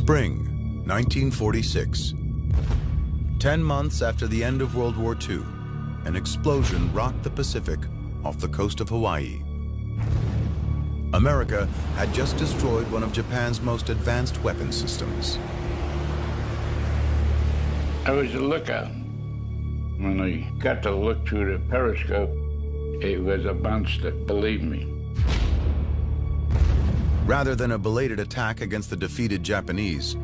Spring, 1946. 10 months after the end of World War II, an explosion rocked the Pacific off the coast of Hawaii. America had just destroyed one of Japan's most advanced weapon systems. I was a lookout. When I got to look through the periscope, it was a monster, believe me. Rather than a belated attack against the defeated Japanese,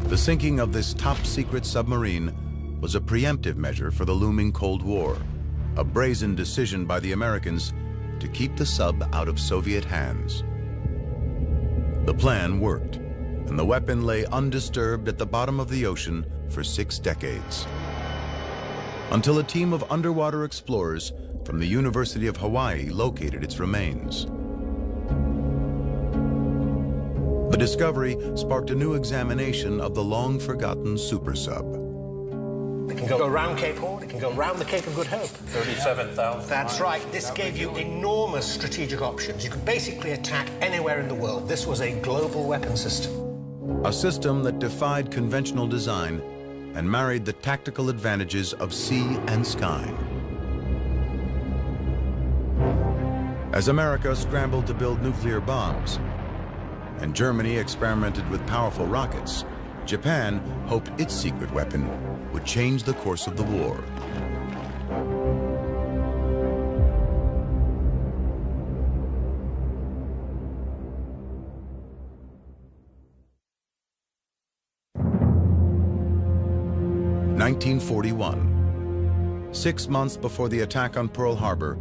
the sinking of this top-secret submarine was a preemptive measure for the looming Cold War, a brazen decision by the Americans to keep the sub out of Soviet hands. The plan worked, and the weapon lay undisturbed at the bottom of the ocean for 6 decades. Until a team of underwater explorers from the University of Hawaii located its remains. The discovery sparked a new examination of the long-forgotten super sub. It can go around Cape Horn, it can go around the Cape of Good Hope. 37,000 That's right. This gave you enormous strategic options. You could basically attack anywhere in the world. This was a global weapon system. A system that defied conventional design and married the tactical advantages of sea and sky. As America scrambled to build nuclear bombs, and Germany experimented with powerful rockets, Japan hoped its secret weapon would change the course of the war. (1941). 6 months before the attack on Pearl Harbor,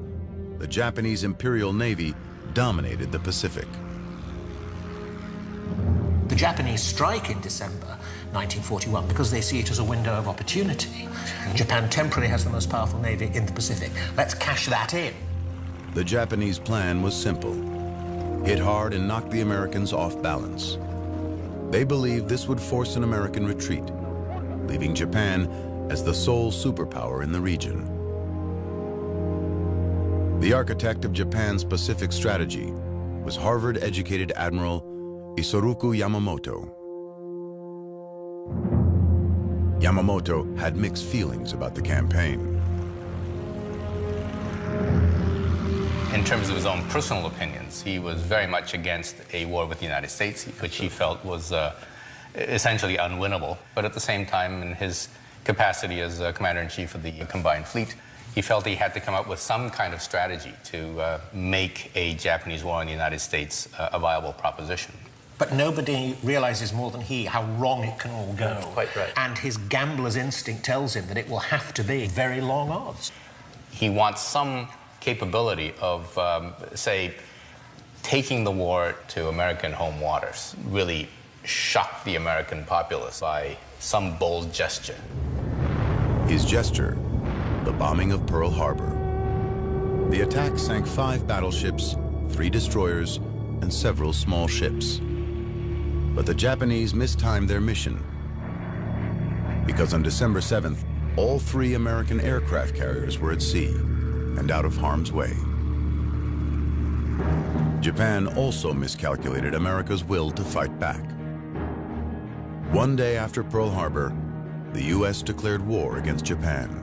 the Japanese Imperial Navy dominated the Pacific. The Japanese strike in December 1941 because they see it as a window of opportunity. Japan temporarily has the most powerful navy in the Pacific. Let's cash that in. The Japanese plan was simple. Hit hard and knock the Americans off balance. They believed this would force an American retreat, leaving Japan as the sole superpower in the region. The architect of Japan's Pacific strategy was Harvard-educated Admiral Isoroku Yamamoto. Yamamoto had mixed feelings about the campaign. In terms of his own personal opinions, he was very much against a war with the United States, which he felt was essentially unwinnable. But at the same time, in his capacity as Commander-in-Chief of the Combined Fleet, he felt he had to come up with some kind of strategy to make a Japanese war on the United States a viable proposition. But nobody realizes more than he how wrong it can all go. That's quite right. And his gambler's instinct tells him that it will have to be very long odds. He wants some capability of, say, taking the war to American home waters, really shock the American populace by some bold gesture. His gesture, the bombing of Pearl Harbor. The attack sank 5 battleships, 3 destroyers, and several small ships. But the Japanese mistimed their mission, because on December 7th, all 3 American aircraft carriers were at sea and out of harm's way. Japan also miscalculated America's will to fight back. One day after Pearl Harbor, the U.S. declared war against Japan.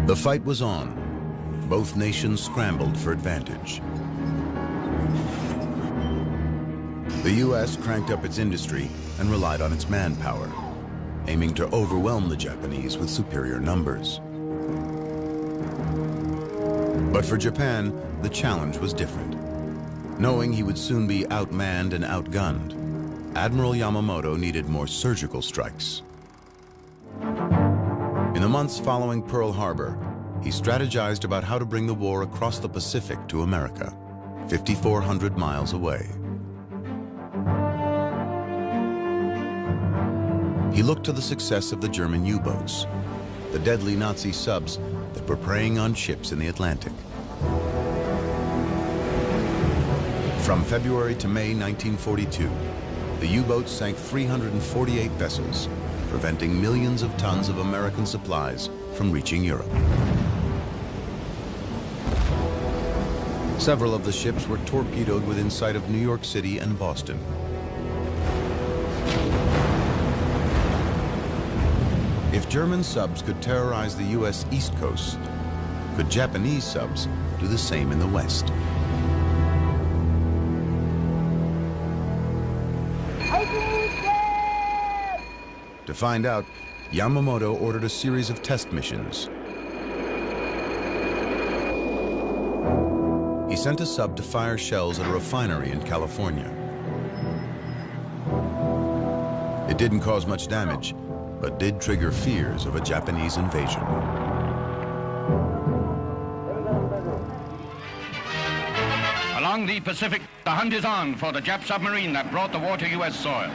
The fight was on. Both nations scrambled for advantage. The U.S. cranked up its industry and relied on its manpower, aiming to overwhelm the Japanese with superior numbers. But for Japan, the challenge was different. Knowing he would soon be outmanned and outgunned, Admiral Yamamoto needed more surgical strikes. In the months following Pearl Harbor, he strategized about how to bring the war across the Pacific to America, 5,400 miles away. He looked to the success of the German U-boats, the deadly Nazi subs that were preying on ships in the Atlantic. From February to May 1942, the U-boats sank 348 vessels, preventing millions of tons of American supplies from reaching Europe. Several of the ships were torpedoed within sight of New York City and Boston, If German subs could terrorize the U.S. East Coast, could Japanese subs do the same in the West? To find out, Yamamoto ordered a series of test missions. He sent a sub to fire shells at a refinery in California. It didn't cause much damage, but did trigger fears of a Japanese invasion. Along the Pacific, the hunt is on for the Jap submarine that brought the war to U.S. soil.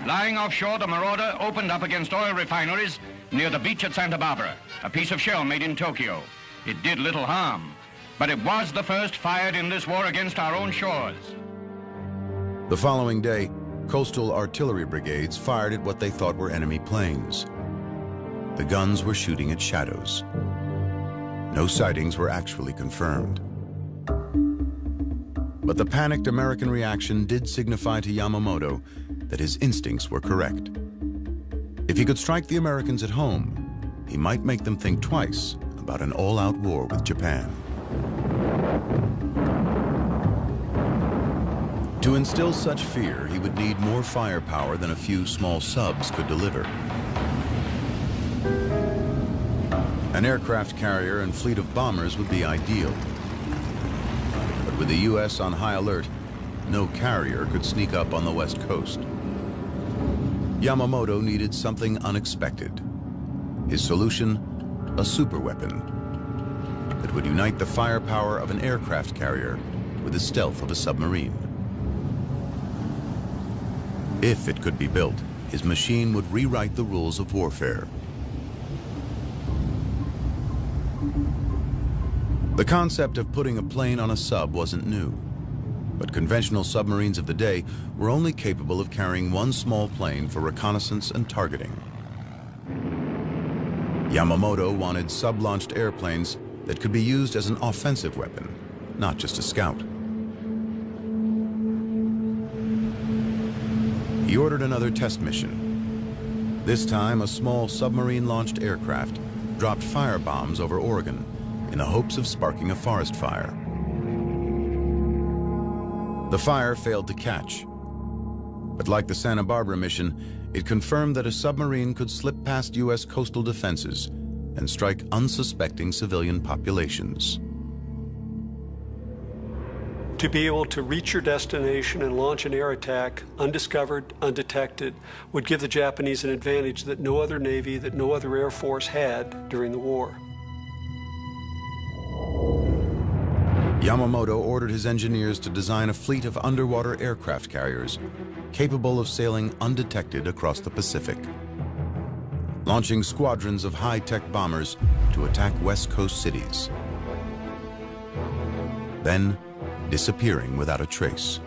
Lying offshore, the Marauder opened up against oil refineries near the beach at Santa Barbara, a piece of shell made in Tokyo. It did little harm, but it was the first fired in this war against our own shores. The following day, coastal artillery brigades fired at what they thought were enemy planes. The guns were shooting at shadows. No sightings were actually confirmed. But the panicked American reaction did signify to Yamamoto that his instincts were correct. If he could strike the Americans at home, he might make them think twice about an all-out war with Japan. To instill such fear, he would need more firepower than a few small subs could deliver. An aircraft carrier and fleet of bombers would be ideal. But with the U.S. on high alert, no carrier could sneak up on the West Coast. Yamamoto needed something unexpected. His solution, a superweapon that would unite the firepower of an aircraft carrier with the stealth of a submarine. If it could be built, his machine would rewrite the rules of warfare. The concept of putting a plane on a sub wasn't new, but conventional submarines of the day were only capable of carrying one small plane for reconnaissance and targeting. Yamamoto wanted sub-launched airplanes that could be used as an offensive weapon, not just a scout. He ordered another test mission. This time, a small submarine-launched aircraft dropped firebombs over Oregon in the hopes of sparking a forest fire. The fire failed to catch, but like the Santa Barbara mission, it confirmed that a submarine could slip past U.S. coastal defenses and strike unsuspecting civilian populations. To be able to reach your destination and launch an air attack undiscovered, undetected, would give the Japanese an advantage that no other Navy, that no other Air Force had during the war. Yamamoto ordered his engineers to design a fleet of underwater aircraft carriers capable of sailing undetected across the Pacific, launching squadrons of high-tech bombers to attack West Coast cities, then disappearing without a trace.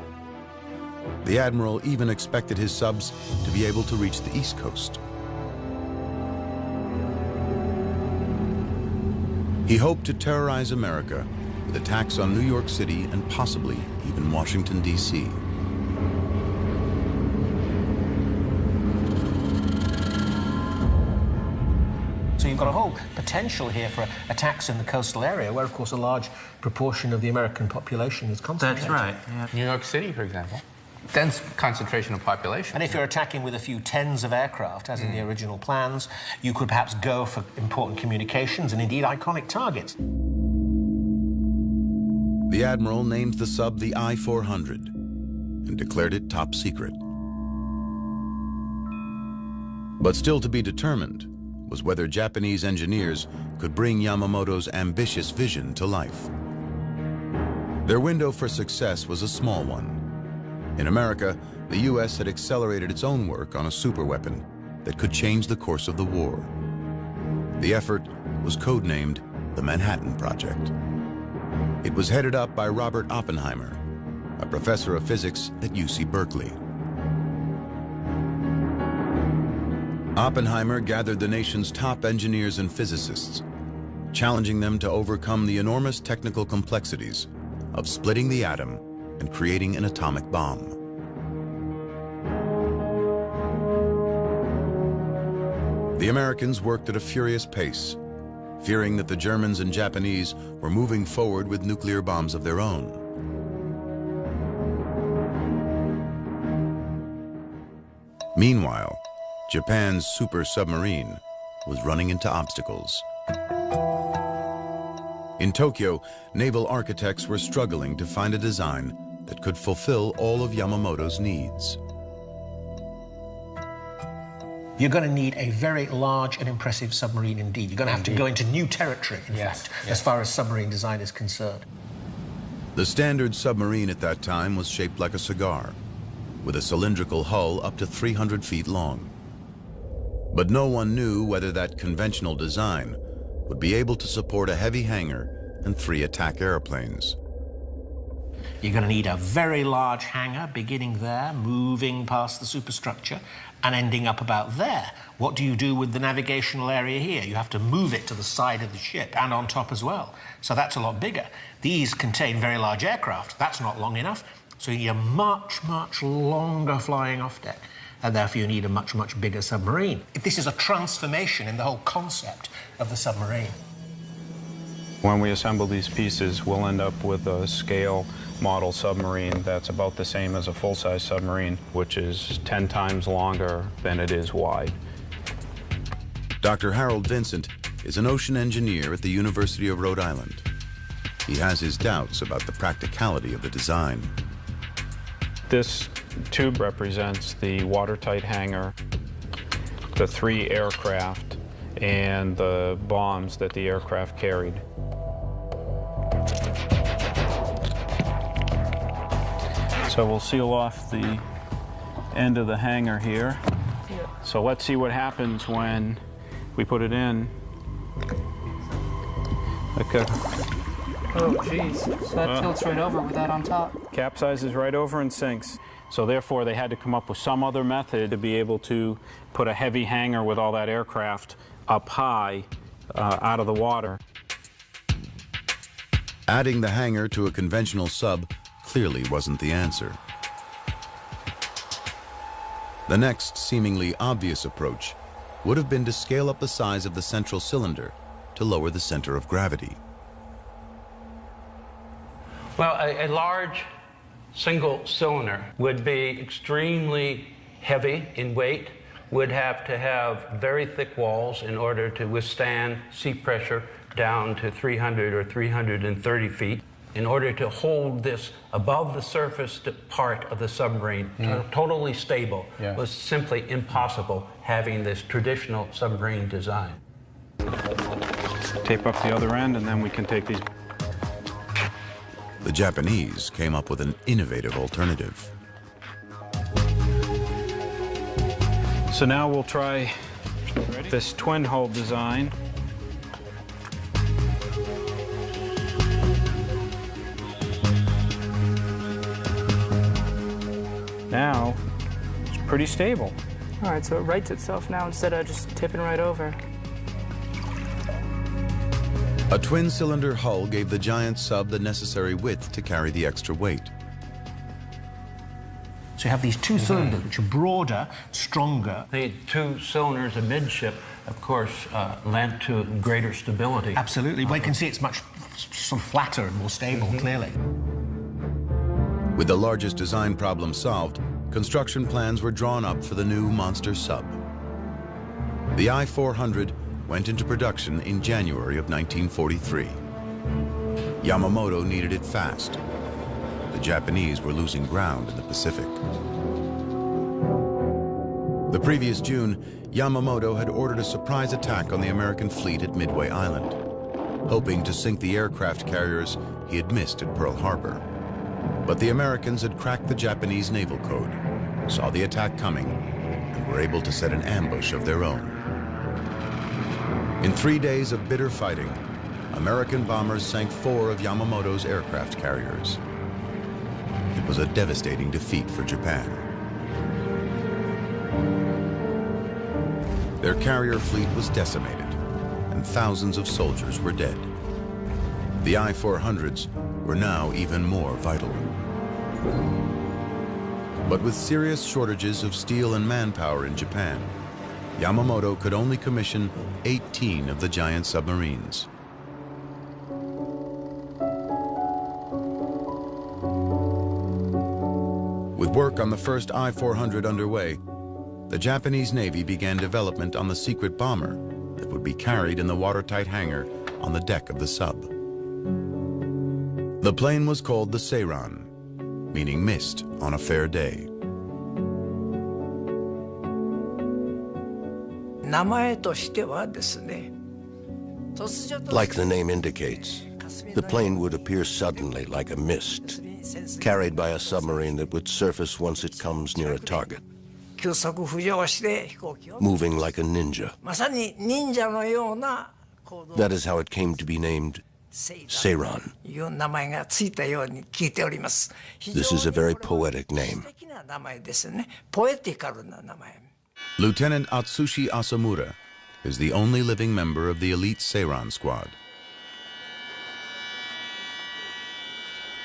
The admiral even expected his subs to be able to reach the East Coast. He hoped to terrorize America with attacks on New York City and possibly even Washington, D.C. So you've got a whole potential here for attacks in the coastal area, where, of course, a large proportion of the American population is concentrated. That's right. Yeah. New York City, for example. Dense concentration of population. And if you're attacking with a few tens of aircraft, as in the original plans, you could perhaps go for important communications and indeed iconic targets. The admiral named the sub the I-400 and declared it top secret. But still to be determined was whether Japanese engineers could bring Yamamoto's ambitious vision to life. Their window for success was a small one. In America, the U.S. had accelerated its own work on a superweapon that could change the course of the war. The effort was codenamed the Manhattan Project. It was headed up by Robert Oppenheimer, a professor of physics at UC Berkeley. Oppenheimer gathered the nation's top engineers and physicists, challenging them to overcome the enormous technical complexities of splitting the atom and creating an atomic bomb. The Americans worked at a furious pace, fearing that the Germans and Japanese were moving forward with nuclear bombs of their own. Meanwhile, Japan's super submarine was running into obstacles. In Tokyo, naval architects were struggling to find a design that could fulfill all of Yamamoto's needs. You're going to need a very large and impressive submarine indeed. You're going to have to go into new territory, in fact, as far as submarine design is concerned. The standard submarine at that time was shaped like a cigar, with a cylindrical hull up to 300 feet long. But no one knew whether that conventional design would be able to support a heavy hangar and 3 attack airplanes. You're going to need a very large hangar beginning there, moving past the superstructure, and ending up about there. What do you do with the navigational area here? You have to move it to the side of the ship and on top as well. So that's a lot bigger. These contain very large aircraft. That's not long enough. So you need a much, much longer flying off deck. And therefore you need a much, much bigger submarine. This is a transformation in the whole concept of the submarine. When we assemble these pieces, we'll end up with a scale model submarine that's about the same as a full-size submarine, which is 10 times longer than it is wide. Dr. Harold Vincent is an ocean engineer at the University of Rhode Island. He has his doubts about the practicality of the design. This tube represents the watertight hangar, the 3 aircraft, and the bombs that the aircraft carried. So we'll seal off the end of the hangar here. So let's see what happens when we put it in. Okay. Oh, geez. So that tilts right over with that on top. Capsizes right over and sinks. So therefore, they had to come up with some other method to be able to put a heavy hangar with all that aircraft up high out of the water. Adding the hangar to a conventional sub clearly wasn't the answer. The next seemingly obvious approach would have been to scale up the size of the central cylinder to lower the center of gravity. Well, a large single cylinder would be extremely heavy in weight, would have to have very thick walls in order to withstand sea pressure down to 300 or 330 feet. In order to hold this above the surface part of the submarine, totally stable, was simply impossible having this traditional submarine design. Tape up the other end, and then we can take these. The Japanese came up with an innovative alternative. So now we'll try this twin hull design. Now, it's pretty stable. All right, so it rights itself now instead of just tipping right over. A twin-cylinder hull gave the giant sub the necessary width to carry the extra weight. So you have these 2 cylinders, which are broader, stronger. The 2 cylinders amidship, of course, lent to greater stability. Absolutely. Well, you can see it's much sort of flatter and more stable, clearly. With the largest design problem solved, construction plans were drawn up for the new monster sub. The I-400 went into production in January of 1943. Yamamoto needed it fast. The Japanese were losing ground in the Pacific. The previous June, Yamamoto had ordered a surprise attack on the American fleet at Midway Island, hoping to sink the aircraft carriers he had missed at Pearl Harbor. But the Americans had cracked the Japanese naval code, saw the attack coming, and were able to set an ambush of their own. In 3 days of bitter fighting, American bombers sank 4 of Yamamoto's aircraft carriers. It was a devastating defeat for Japan. Their carrier fleet was decimated, and thousands of soldiers were dead. The I-400s were now even more vital. But with serious shortages of steel and manpower in Japan, Yamamoto could only commission 18 of the giant submarines. With work on the first I-400 underway, the Japanese Navy began development on the secret bomber that would be carried in the watertight hangar on the deck of the sub. The plane was called the Seiran, meaning mist on a fair day. Like the name indicates, the plane would appear suddenly like a mist, carried by a submarine that would surface once it comes near a target, moving like a ninja. That is how it came to be named Seiran. This is a very poetic name. Lieutenant Atsushi Asamura is the only living member of the elite Seiran squad.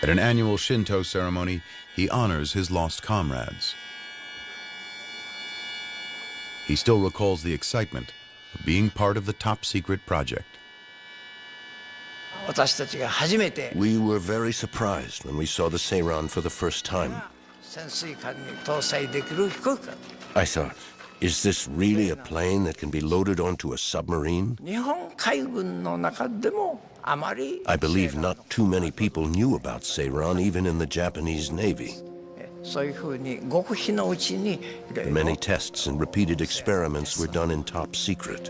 At an annual Shinto ceremony, he honors his lost comrades. He still recalls the excitement of being part of the top-secret project. We were very surprised when we saw the Seiran for the first time. I thought, is this really a plane that can be loaded onto a submarine? I believe not too many people knew about Seiran, even in the Japanese Navy. Many tests and repeated experiments were done in top secret.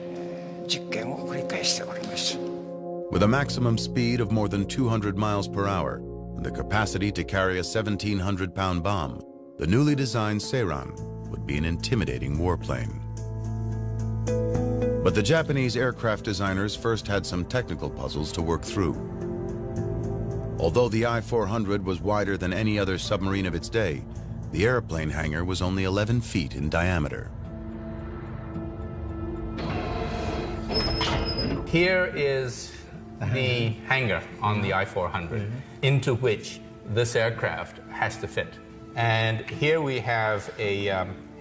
With a maximum speed of more than 200 miles per hour and the capacity to carry a 1,700-pound bomb, the newly designed Seiran would be an intimidating warplane. But the Japanese aircraft designers first had some technical puzzles to work through. Although the I-400 was wider than any other submarine of its day, the airplane hangar was only 11 feet in diameter. Here is the hangar on the I-400 into which this aircraft has to fit. And here we have a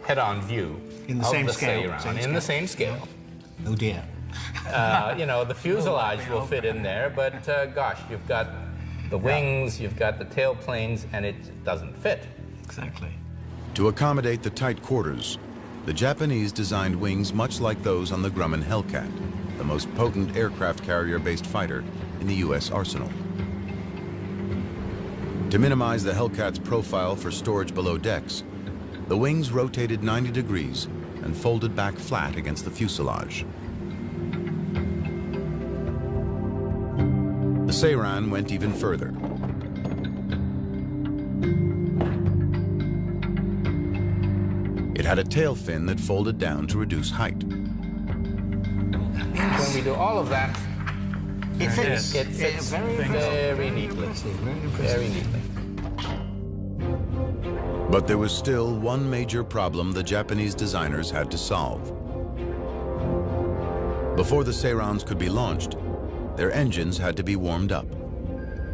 head-on view in the of same the scale, Seiran, in the same scale. Oh dear. You know, the fuselage will fit in there, but gosh, you've got the wings, you've got the tail planes, and it doesn't fit. Exactly. To accommodate the tight quarters, the Japanese designed wings much like those on the Grumman Hellcat, the most potent aircraft carrier-based fighter in the U.S. arsenal. To minimize the Hellcat's profile for storage below decks, the wings rotated 90 degrees and folded back flat against the fuselage. The Seiran went even further. It had a tail fin that folded down to reduce height. When we do all of that, it fits very neatly. Very neatly. But there was still one major problem the Japanese designers had to solve. Before the Seirans could be launched, their engines had to be warmed up,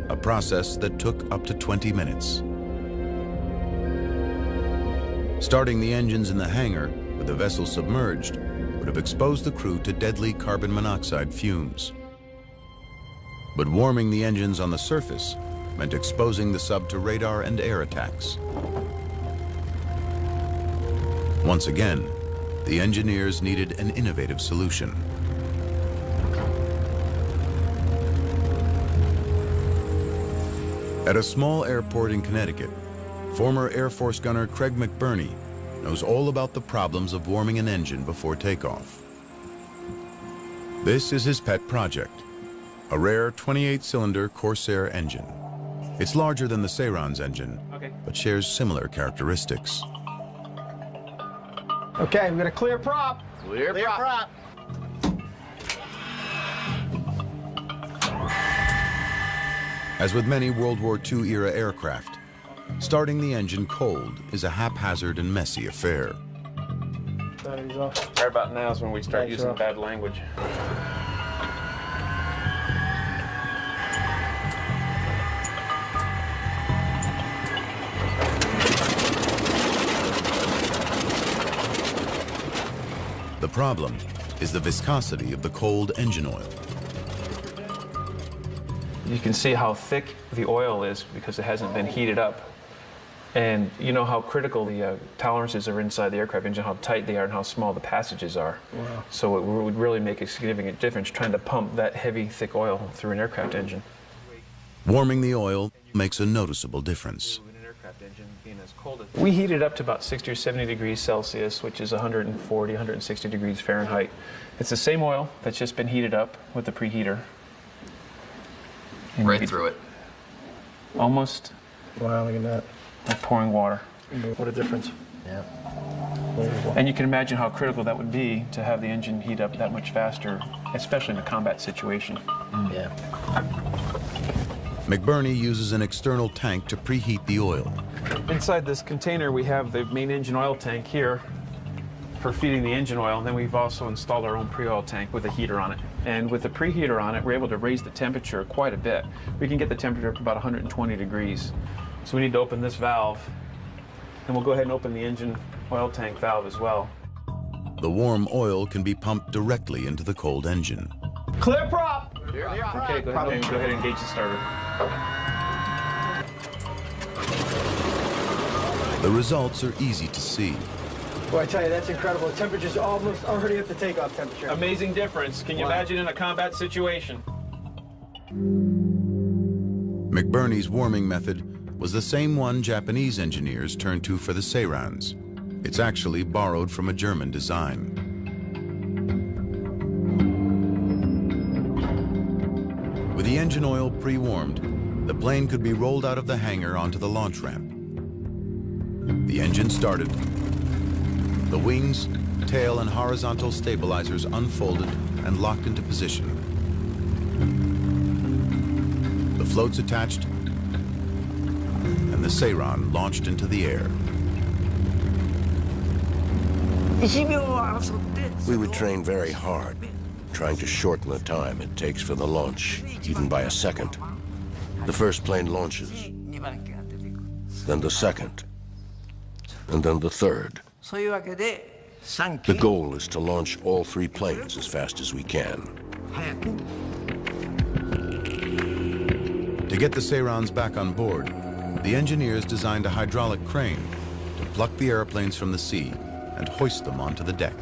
a process that took up to 20 minutes. Starting the engines in the hangar with the vessel submerged would have exposed the crew to deadly carbon monoxide fumes. But warming the engines on the surface meant exposing the sub to radar and air attacks. Once again, the engineers needed an innovative solution. At a small airport in Connecticut, former Air Force gunner Craig McBurney knows all about the problems of warming an engine before takeoff. This is his pet project, a rare 28-cylinder Corsair engine. It's larger than the Seiran's engine, but shares similar characteristics. Okay, we've got a clear prop. Clear prop. As with many World War II era aircraft, starting the engine cold is a haphazard and messy affair. Right about now is when we start using bad language. The problem is the viscosity of the cold engine oil. You can see how thick the oil is because it hasn't been heated up. And you know how critical the tolerances are inside the aircraft engine, how tight they are and how small the passages are. Wow. So it would really make a significant difference trying to pump that heavy, thick oil through an aircraft engine. Warming the oil makes a noticeable difference. We heat it up to about 60 or 70 degrees Celsius, which is 140, 160 degrees Fahrenheit. It's the same oil that's just been heated up with the preheater. Right through it. Almost. Wow, look at that. Like pouring water. What a difference. Yeah. And you can imagine how critical that would be to have the engine heat up that much faster, especially in a combat situation. Yeah. McBurney uses an external tank to preheat the oil. Inside this container, we have the main engine oil tank here for feeding the engine oil, and then we've also installed our own pre-oil tank with a heater on it. And with the preheater on it, we're able to raise the temperature quite a bit. We can get the temperature up to about 120 degrees. So we need to open this valve, and we'll go ahead and open the engine oil tank valve as well. The warm oil can be pumped directly into the cold engine. Clear prop! Okay, go ahead and engage the starter. The results are easy to see. Boy, I tell you, that's incredible. The temperature's almost already at the takeoff temperature. Amazing difference. Can you imagine in a combat situation? McBurney's warming method was the same one Japanese engineers turned to for the Seirans. It's actually borrowed from a German design. With the engine oil pre-warmed, the plane could be rolled out of the hangar onto the launch ramp. The engine started. The wings, tail, and horizontal stabilizers unfolded and locked into position. The floats attached, and the Seiran launched into the air. We would train very hard, trying to shorten the time it takes for the launch, even by a second. The first plane launches, then the second, and then the third. The goal is to launch all three planes as fast as we can. To get the Seirans back on board, the engineers designed a hydraulic crane to pluck the airplanes from the sea and hoist them onto the deck.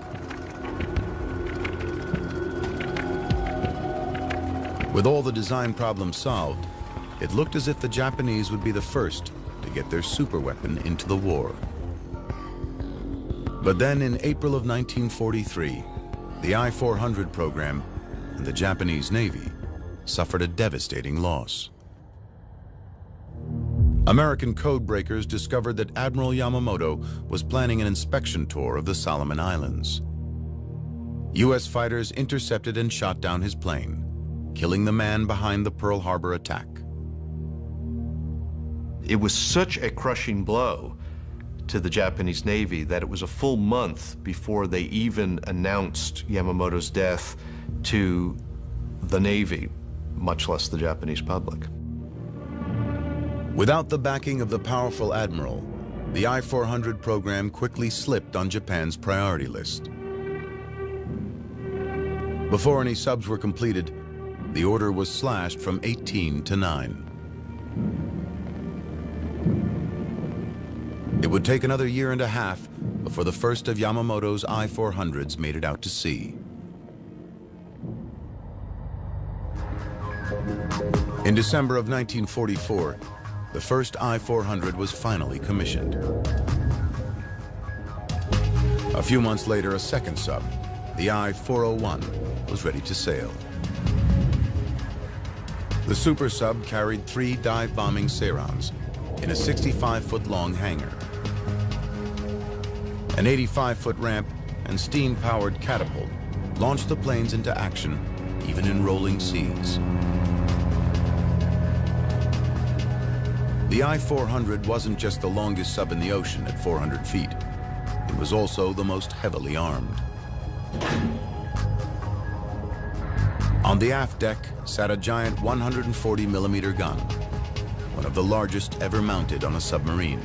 With all the design problems solved, it looked as if the Japanese would be the first to get their superweapon into the war. But then in April of 1943, the I-400 program and the Japanese Navy suffered a devastating loss. American code breakers discovered that Admiral Yamamoto was planning an inspection tour of the Solomon Islands. U.S. fighters intercepted and shot down his plane, killing the man behind the Pearl Harbor attack. It was such a crushing blow to the Japanese Navy that it was a full month before they even announced Yamamoto's death to the Navy, much less the Japanese public. Without the backing of the powerful admiral, the I-400 program quickly slipped on Japan's priority list. Before any subs were completed, the order was slashed from 18 to 9. It would take another year and a half before the first of Yamamoto's I-400s made it out to sea. In December of 1944, the first I-400 was finally commissioned. A few months later, a second sub, the I-401, was ready to sail. The super sub carried 3 dive-bombing Seirans in a 65-foot-long hangar. An 85-foot ramp and steam-powered catapult launched the planes into action, even in rolling seas. The I-400 wasn't just the longest sub in the ocean at 400 feet. It was also the most heavily armed. On the aft deck sat a giant 140-millimeter gun, one of the largest ever mounted on a submarine.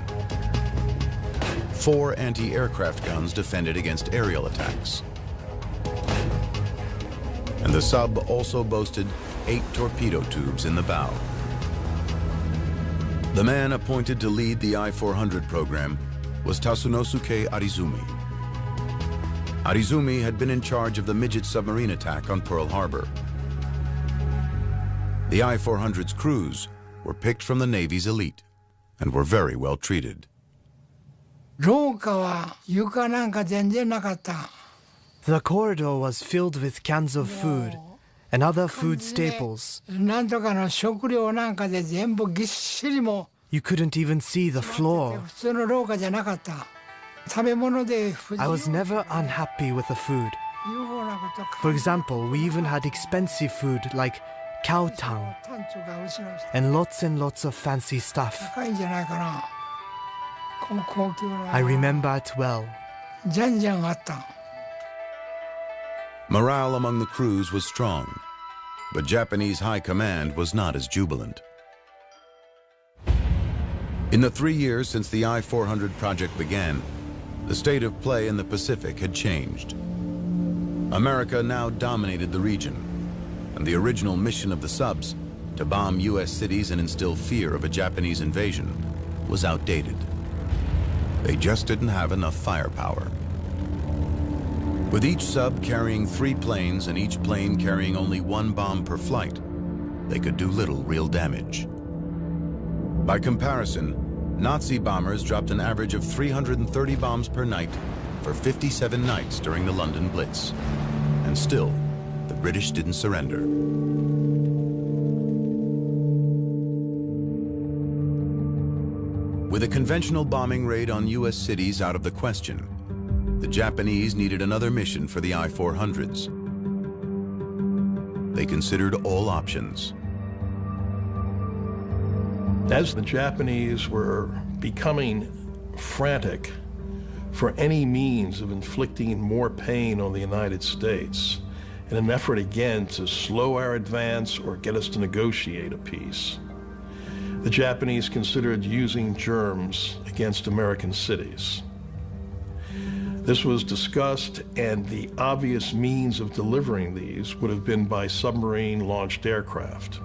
4 anti-aircraft guns defended against aerial attacks. And the sub also boasted 8 torpedo tubes in the bow. The man appointed to lead the I-400 program was Tasunosuke Arizumi. Arizumi had been in charge of the midget submarine attack on Pearl Harbor. The I-400's crews were picked from the Navy's elite and were very well treated. The corridor was filled with cans of food and other food staples. You couldn't even see the floor. I was never unhappy with the food. For example, we even had expensive food like cow tongue and lots of fancy stuff. I remember it well. Morale among the crews was strong, but Japanese high command was not as jubilant. In the 3 years since the I-400 project began, the state of play in the Pacific had changed. America now dominated the region, and the original mission of the subs, to bomb U.S. cities and instill fear of a Japanese invasion, was outdated. They just didn't have enough firepower. With each sub carrying 3 planes and each plane carrying only 1 bomb per flight, they could do little real damage. By comparison, Nazi bombers dropped an average of 330 bombs per night for 57 nights during the London Blitz. And still, the British didn't surrender. With a conventional bombing raid on U.S. cities out of the question, the Japanese needed another mission for the I-400s. They considered all options. As the Japanese were becoming frantic for any means of inflicting more pain on the United States in an effort again to slow our advance or get us to negotiate a peace, the Japanese considered using germs against American cities. This was discussed, and the obvious means of delivering these would have been by submarine-launched aircraft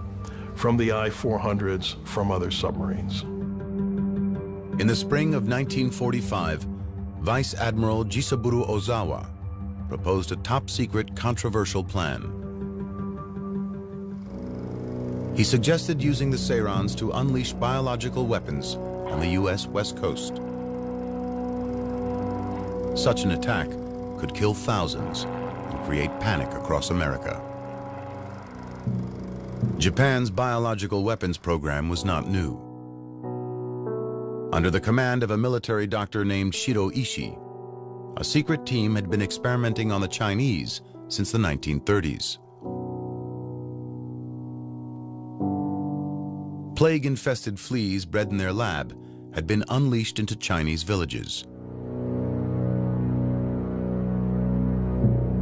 from the I-400s from other submarines. In the spring of 1945, Vice Admiral Jisaburo Ozawa proposed a top-secret, controversial plan. He suggested using the Sairons to unleash biological weapons on the U.S. West Coast. Such an attack could kill thousands and create panic across America. Japan's biological weapons program was not new. Under the command of a military doctor named Shiro Ishii, a secret team had been experimenting on the Chinese since the 1930s. Plague-infested fleas bred in their lab had been unleashed into Chinese villages.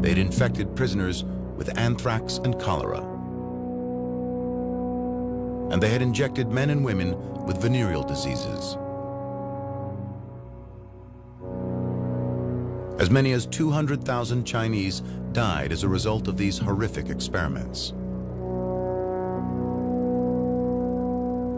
They'd infected prisoners with anthrax and cholera. And they had injected men and women with venereal diseases. As many as 200,000 Chinese died as a result of these horrific experiments.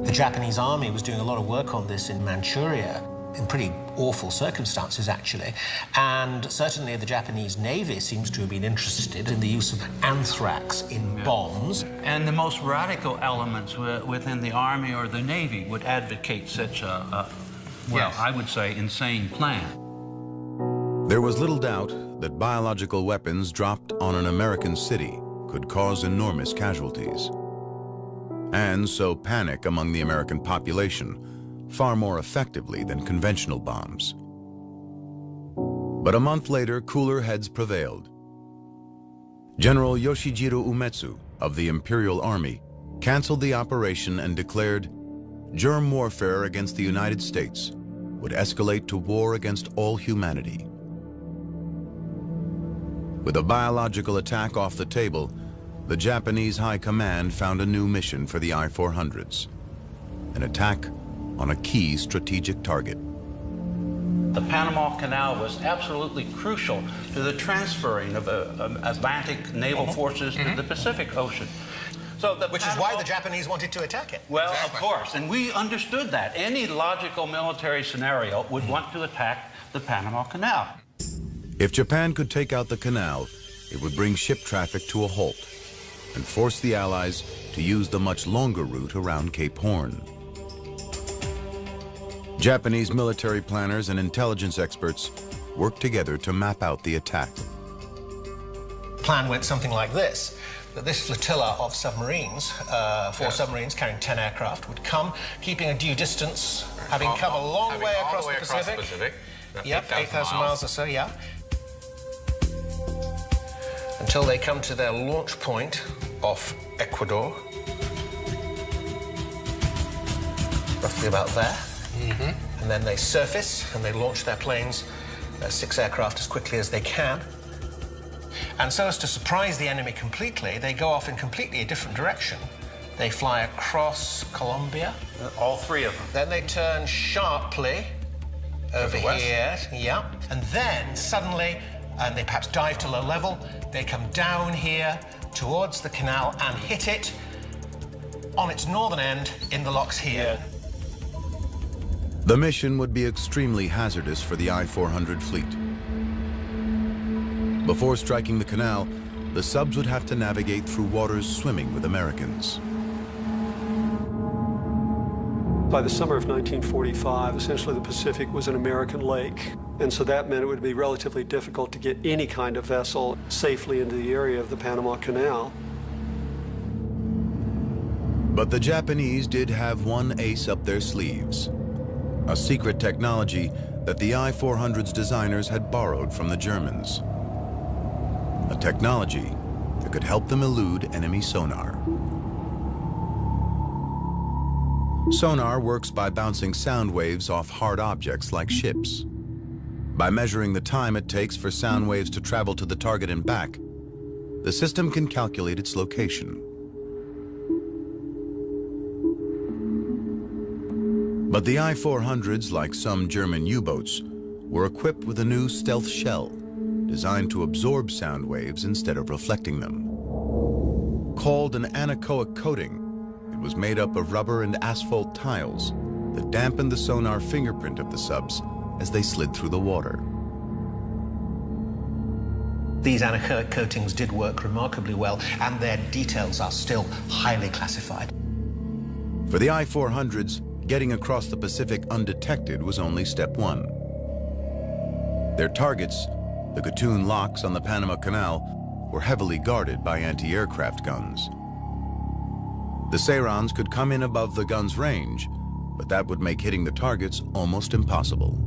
The Japanese army was doing a lot of work on this in Manchuria, in pretty awful circumstances, actually. And certainly the Japanese Navy seems to have been interested in the use of anthrax in bombs. And the most radical elements within the Army or the Navy would advocate such a I would say, insane plan. There was little doubt that biological weapons dropped on an American city could cause enormous casualties. And so panic among the American population far more effectively than conventional bombs. But a month later, cooler heads prevailed. General Yoshijiro Umetsu of the Imperial Army canceled the operation and declared germ warfare against the United States would escalate to war against all humanity. With a biological attack off the table, the Japanese High Command found a new mission for the I-400s, an attack on a key strategic target. The Panama Canal was absolutely crucial to the transferring of Atlantic naval forces to the Pacific Ocean. So Which is why the Japanese wanted to attack it. Well, of course, and we understood that. Any logical military scenario would want to attack the Panama Canal. If Japan could take out the canal, it would bring ship traffic to a halt and force the Allies to use the much longer route around Cape Horn. Japanese military planners and intelligence experts worked together to map out the attack. Plan went something like this, that this flotilla of submarines, 4 submarines carrying 10 aircraft, would come, keeping a due distance, having come a long way across the Pacific. Yep, 8,000 miles or so, yeah. Until they come to their launch point off Ecuador. Roughly about there. And then they surface and they launch their planes, 6 aircraft, as quickly as they can. And so as to surprise the enemy completely, they go off in completely a different direction. They fly across Colombia. All 3 of them. Then they turn sharply over here. Yeah. And then suddenly, and they perhaps dive to low level, they come down here towards the canal and hit it on its northern end in the locks here. The mission would be extremely hazardous for the I-400 fleet. Before striking the canal, the subs would have to navigate through waters swimming with Americans. By the summer of 1945, essentially the Pacific was an American lake, and so that meant it would be relatively difficult to get any kind of vessel safely into the area of the Panama Canal. But the Japanese did have one ace up their sleeves, a secret technology that the I-400's designers had borrowed from the Germans. A technology that could help them elude enemy sonar. Sonar works by bouncing sound waves off hard objects like ships. By measuring the time it takes for sound waves to travel to the target and back, the system can calculate its location. But the I-400s, like some German U-boats, were equipped with a new stealth shell designed to absorb sound waves instead of reflecting them. Called an anechoic coating, it was made up of rubber and asphalt tiles that dampened the sonar fingerprint of the subs as they slid through the water. These anechoic coatings did work remarkably well, and their details are still highly classified. For the I-400s, getting across the Pacific undetected was only step 1. Their targets, the Gatun locks on the Panama Canal, were heavily guarded by anti-aircraft guns. The Sairons could come in above the gun's range, but that would make hitting the targets almost impossible.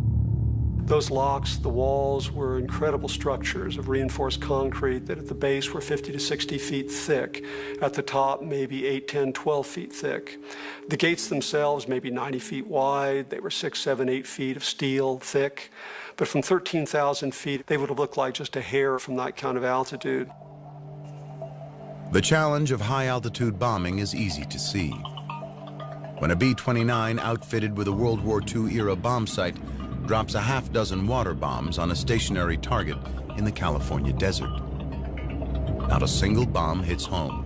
Those locks, the walls, were incredible structures of reinforced concrete that at the base were 50 to 60 feet thick. At the top, maybe 8, 10, 12 feet thick. The gates themselves, maybe 90 feet wide. They were 6, 7, 8 feet of steel thick. But from 13,000 feet, they would have looked like just a hair from that kind of altitude. The challenge of high-altitude bombing is easy to see. When a B-29 outfitted with a World War II-era bomb sight drops a half-dozen water bombs on a stationary target in the California desert. Not a single bomb hits home.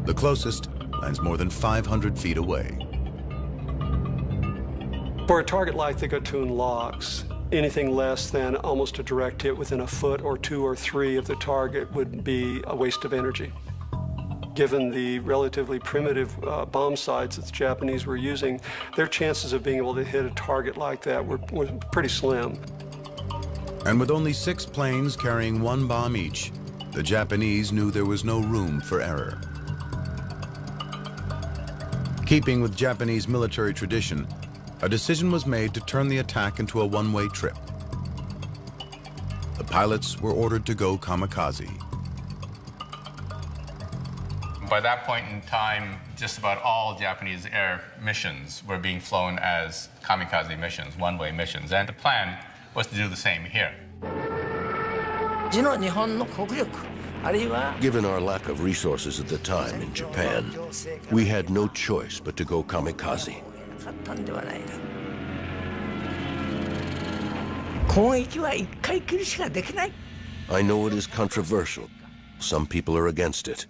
The closest lands more than 500 feet away. For a target like the Gatun locks, anything less than almost a direct hit within a foot or 2 or 3 of the target would be a waste of energy. Given the relatively primitive bomb sights that the Japanese were using, their chances of being able to hit a target like that were pretty slim. And with only 6 planes carrying 1 bomb each, the Japanese knew there was no room for error. Keeping with Japanese military tradition, a decision was made to turn the attack into a one-way trip. The pilots were ordered to go kamikaze. By that point in time, just about all Japanese air missions were being flown as kamikaze missions, one-way missions, and the plan was to do the same here. Given our lack of resources at the time in Japan, we had no choice but to go kamikaze. I know it is controversial. Some people are against it.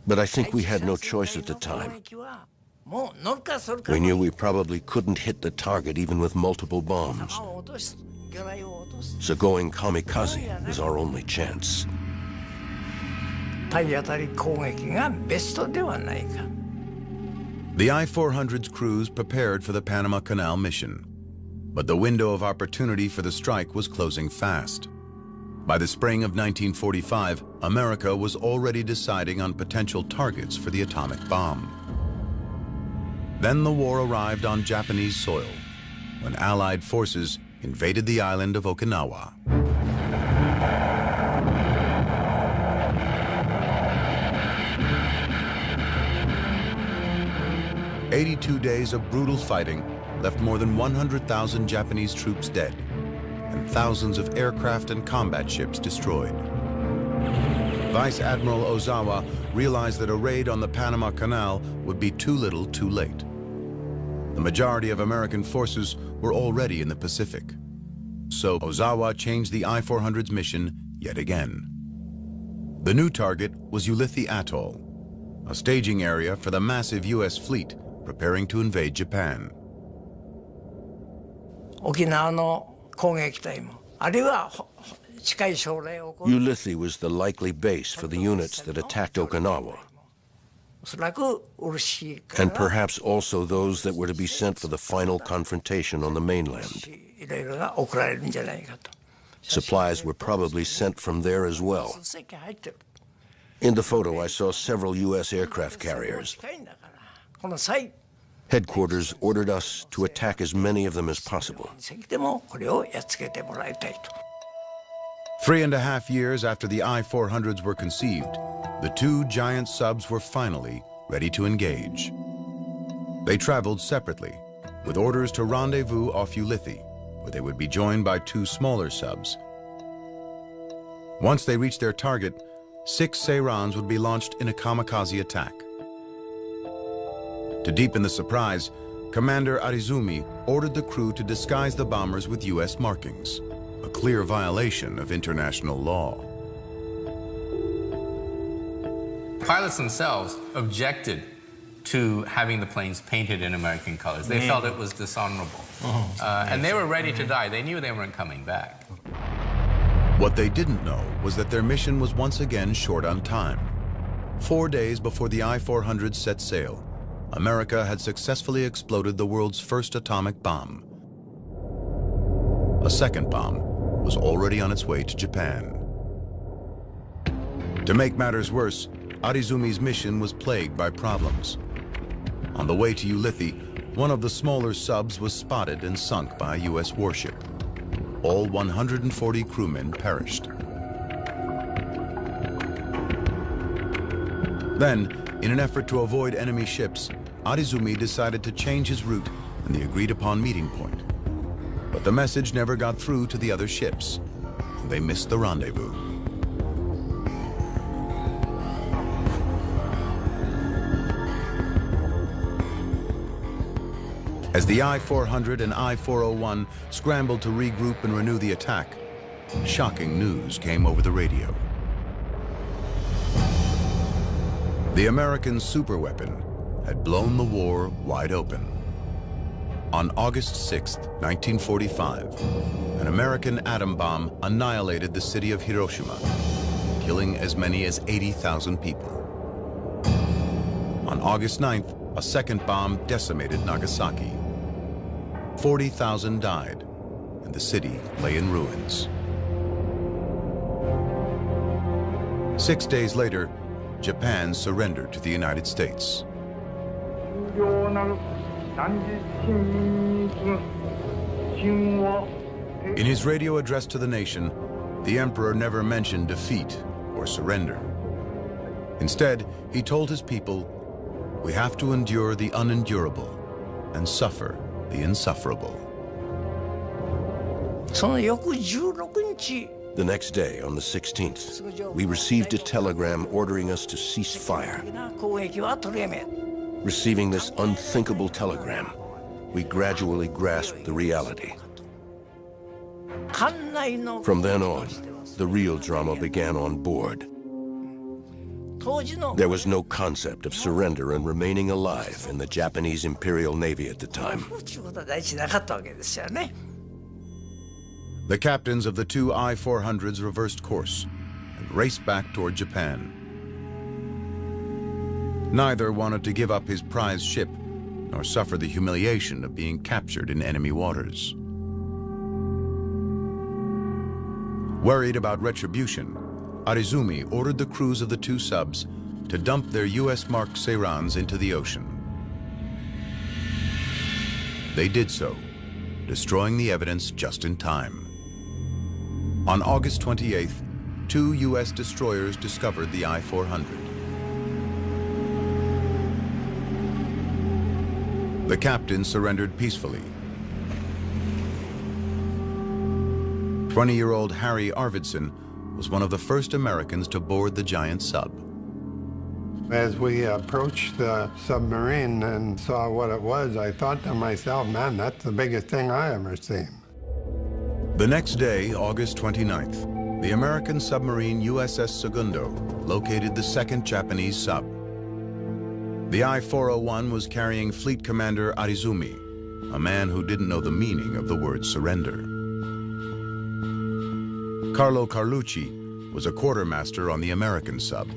But I think we had no choice at the time. We knew we probably couldn't hit the target even with multiple bombs. So going kamikaze was our only chance. The I-400's crews prepared for the Panama Canal mission. But the window of opportunity for the strike was closing fast. By the spring of 1945, America was already deciding on potential targets for the atomic bomb. Then the war arrived on Japanese soil, when Allied forces invaded the island of Okinawa. "82 days of brutal fighting left more than 100,000 Japanese troops dead and thousands of aircraft and combat ships destroyed. Vice Admiral Ozawa realized that a raid on the Panama Canal would be too little too late. The majority of American forces were already in the Pacific. So Ozawa changed the I-400's mission yet again. The new target was Ulithi Atoll, a staging area for the massive U.S. fleet preparing to invade Japan. Ulithi was the likely base for the units that attacked Okinawa, and perhaps also those that were to be sent for the final confrontation on the mainland. Supplies were probably sent from there as well. In the photo, I saw several U.S. aircraft carriers. Headquarters ordered us to attack as many of them as possible. 3.5 years after the I-400s were conceived, the two giant subs were finally ready to engage. They traveled separately, with orders to rendezvous off Ulithi, where they would be joined by two smaller subs. Once they reached their target, 6 Seirans would be launched in a kamikaze attack. To deepen the surprise, Commander Arizumi ordered the crew to disguise the bombers with U.S. markings, a clear violation of international law. Pilots themselves objected to having the planes painted in American colors. They felt it was dishonorable. And they were ready to die. They knew they weren't coming back. What they didn't know was that their mission was once again short on time. 4 days before the I-400 set sail, America had successfully exploded the world's first atomic bomb. A second bomb was already on its way to Japan. To make matters worse, Arizumi's mission was plagued by problems. On the way to Ulithi, one of the smaller subs was spotted and sunk by a U.S. warship. All 140 crewmen perished. Then, in an effort to avoid enemy ships, Arizumi decided to change his route and the agreed-upon meeting point. But the message never got through to the other ships, and they missed the rendezvous. As the I-400 and I-401 scrambled to regroup and renew the attack, shocking news came over the radio. The American superweapon had blown the war wide open. On August 6, 1945, an American atom bomb annihilated the city of Hiroshima, killing as many as 80,000 people. On August 9th, a second bomb decimated Nagasaki. 40,000 died, and the city lay in ruins. 6 days later, Japan surrendered to the United States. In his radio address to the nation, the emperor never mentioned defeat or surrender. Instead, he told his people, "We have to endure the unendurable and suffer the insufferable." The next day, on the 16th, we received a telegram ordering us to cease fire. Receiving this unthinkable telegram, we gradually grasped the reality. From then on, the real drama began on board. There was no concept of surrender and remaining alive in the Japanese Imperial Navy at the time. The captains of the two I-400s reversed course and raced back toward Japan. Neither wanted to give up his prize ship nor suffer the humiliation of being captured in enemy waters. Worried about retribution, Arizumi ordered the crews of the two subs to dump their US-marked Seirans into the ocean. They did so, destroying the evidence just in time. On August 28th, two US destroyers discovered the I-400. The captain surrendered peacefully. 20-year-old Harry Arvidsson was one of the first Americans to board the giant sub. As we approached the submarine and saw what it was, I thought to myself, man, that's the biggest thing I ever seen. The next day, August 29th, the American submarine USS Segundo located the second Japanese sub. The I-401 was carrying Fleet Commander Arizumi, a man who didn't know the meaning of the word surrender. Carlo Carlucci was a quartermaster on the American sub.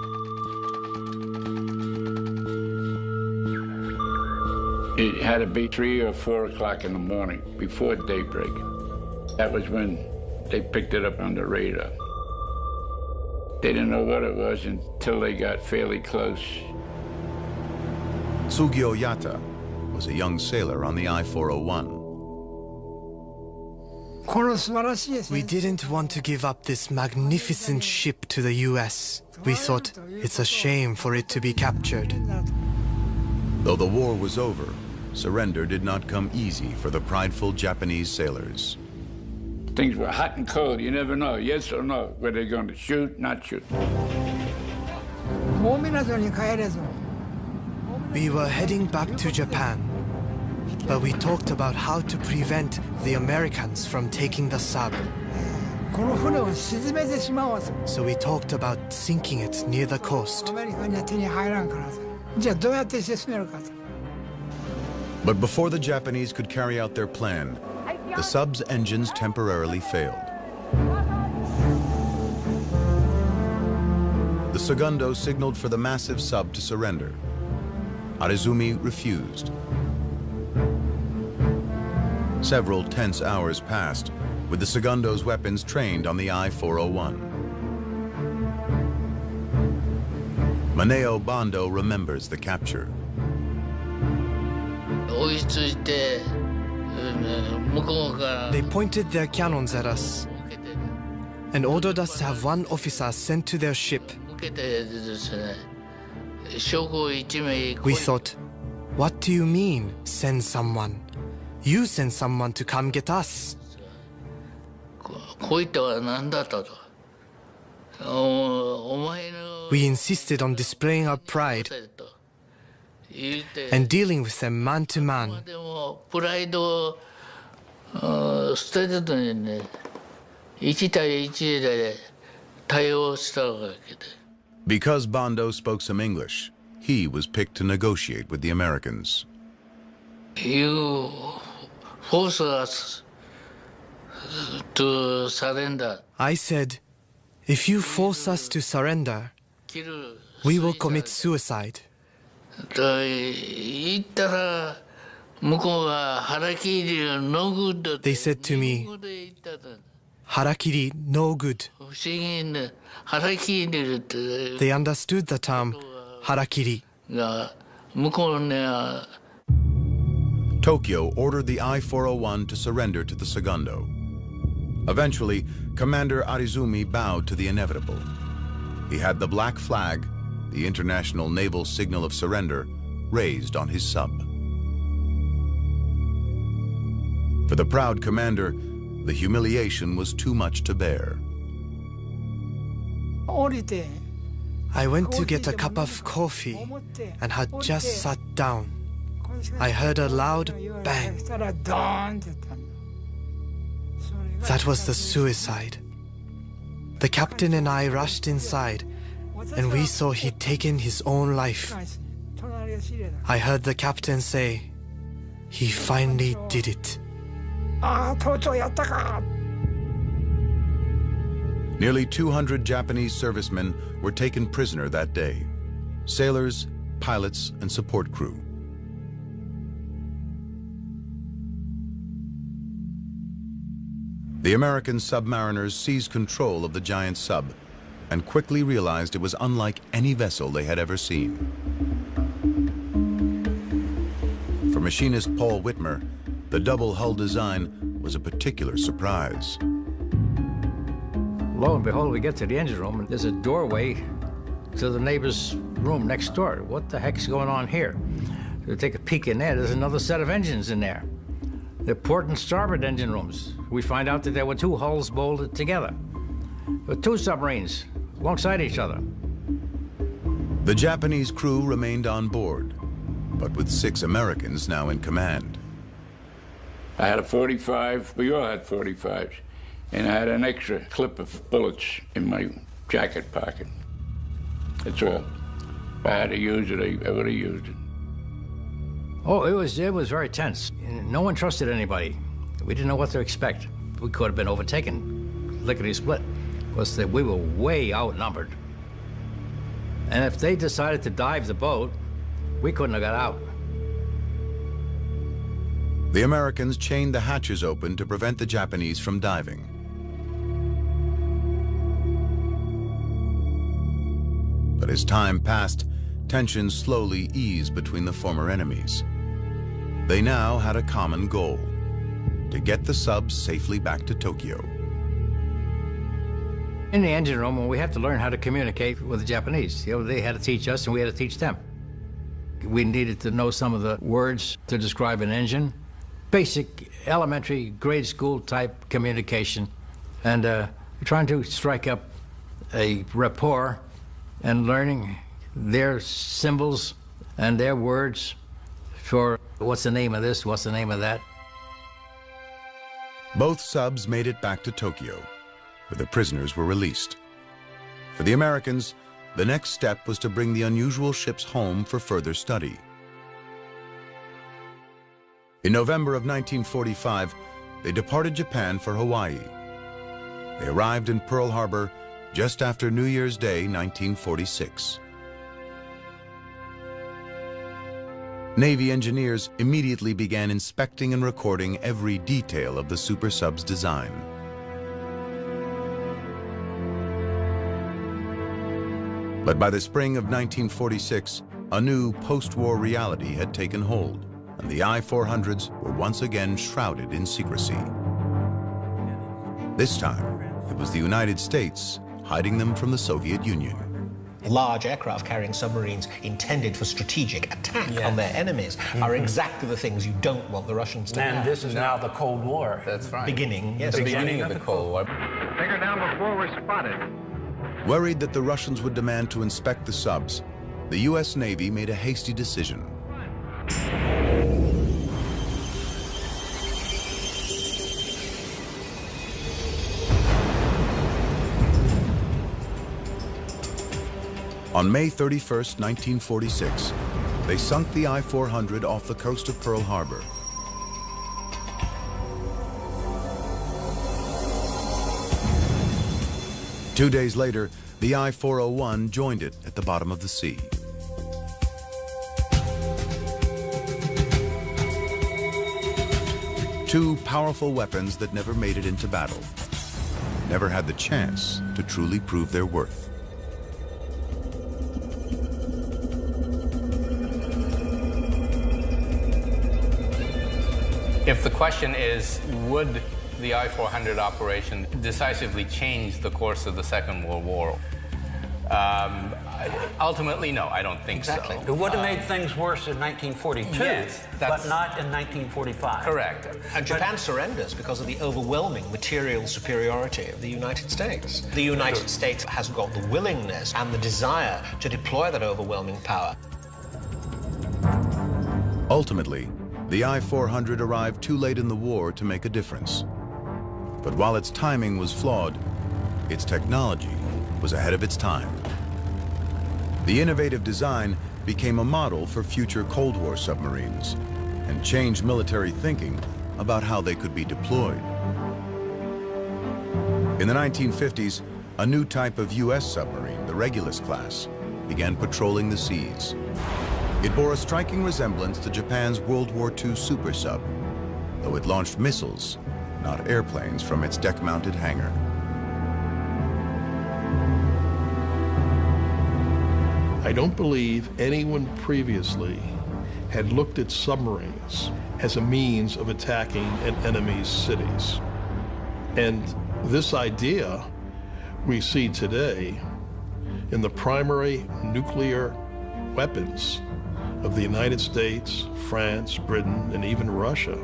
It had to be 3 or 4 o'clock in the morning, before daybreak. That was when they picked it up on the radar. They didn't know what it was until they got fairly close. Sugio Yata was a young sailor on the I-401. We didn't want to give up this magnificent ship to the US. We thought it's a shame for it to be captured. Though the war was over, surrender did not come easy for the prideful Japanese sailors. Things were hot and cold. You never know, yes or no, were they going to shoot, not shoot. We were heading back to Japan, but we talked about how to prevent the Americans from taking the sub. So we talked about sinking it near the coast. But before the Japanese could carry out their plan, the sub's engines temporarily failed. The Segundo signaled for the massive sub to surrender. Arizumi refused. Several tense hours passed, with the Segundo's weapons trained on the I-401. Maneo Bando remembers the capture. They pointed their cannons at us and ordered us to have one officer sent to their ship. We thought, what do you mean, send someone? You send someone to come get us. We insisted on displaying our pride and dealing with them man to man. Because Bando spoke some English, he was picked to negotiate with the Americans. You force us to surrender. I said, if you force us to surrender, we will commit suicide. They said to me, harakiri, no good. They understood the term harakiri. Tokyo ordered the I-401 to surrender to the Segundo. Eventually, Commander Arizumi bowed to the inevitable. He had the black flag, the international naval signal of surrender, raised on his sub. For the proud commander, the humiliation was too much to bear. I went to get a cup of coffee and had just sat down I heard a loud bang. That was the suicide. The captain and I rushed inside, and we saw he'd taken his own life. I heard the captain say, he finally did it. Nearly 200 Japanese servicemen were taken prisoner that day. Sailors, pilots, and support crew. The American submariners seized control of the giant sub and quickly realized it was unlike any vessel they had ever seen. For machinist Paul Whitmer, the double hull design was a particular surprise. Lo and behold, we get to the engine room, and there's a doorway to the neighbor's room next door. What the heck's going on here? So we take a peek in there, there's another set of engines in there. The port and starboard engine rooms. We find out that there were two hulls bolted together. There were two submarines alongside each other. The Japanese crew remained on board, but with 6 Americans now in command. I had a 45, we all had 45s, and I had an extra clip of bullets in my jacket pocket. That's all. If I had to use it, I would have used it. Oh, it was very tense. No one trusted anybody. We didn't know what to expect. We could have been overtaken, lickety-split, because we were way outnumbered. And if they decided to dive the boat, we couldn't have got out. The Americans chained the hatches open to prevent the Japanese from diving. But as time passed, tensions slowly eased between the former enemies. They now had a common goal: to get the subs safely back to Tokyo. In the engine room, we had to learn how to communicate with the Japanese. You know, they had to teach us, and we had to teach them. We needed to know some of the words to describe an engine. Basic, elementary, grade school type communication. And trying to strike up a rapport and learning their symbols and their words for what's the name of this, what's the name of that. Both subs made it back to Tokyo, where the prisoners were released. For the Americans, the next step was to bring the unusual ships home for further study. In November of 1945, they departed Japan for Hawaii. They arrived in Pearl Harbor just after New Year's Day, 1946. Navy engineers immediately began inspecting and recording every detail of the super sub's design. But by the spring of 1946, a new post-war reality had taken hold, and the I-400s were once again shrouded in secrecy. This time, it was the United States hiding them from the Soviet Union. Large aircraft-carrying submarines intended for strategic attack on their enemies are exactly the things you don't want the Russians to have. And this is now the Cold War. That's right. Beginning, yes. The beginning of the Cold War. Take her down before we're spotted. Worried that the Russians would demand to inspect the subs, the U.S. Navy made a hasty decision. On May 31st, 1946, they sunk the I-400 off the coast of Pearl Harbor. Two days later, the I-401 joined it at the bottom of the sea. Two powerful weapons that never made it into battle, never had the chance to truly prove their worth. If the question is, would the I-400 operation decisively change the course of the Second World War? Ultimately, no, I don't think so. It would have made things worse in 1942, yes, but not in 1945. Correct. And Japan surrenders because of the overwhelming material superiority of the United States. The United States has got the willingness and the desire to deploy that overwhelming power. Ultimately, the I-400 arrived too late in the war to make a difference. But while its timing was flawed, its technology was ahead of its time. The innovative design became a model for future Cold War submarines and changed military thinking about how they could be deployed. In the 1950s, a new type of U.S. submarine, the Regulus class, began patrolling the seas. It bore a striking resemblance to Japan's World War II super sub, though it launched missiles, not airplanes, from its deck-mounted hangar. I don't believe anyone previously had looked at submarines as a means of attacking an enemy's cities. And this idea we see today in the primary nuclear weapons of the United States, France, Britain, and even Russia,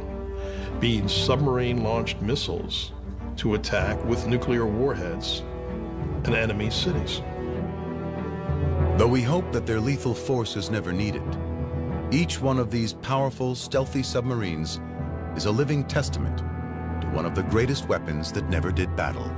being submarine-launched missiles to attack with nuclear warheads an enemy's cities. Though we hope that their lethal force is never needed, each one of these powerful, stealthy submarines is a living testament to one of the greatest weapons that never did battle.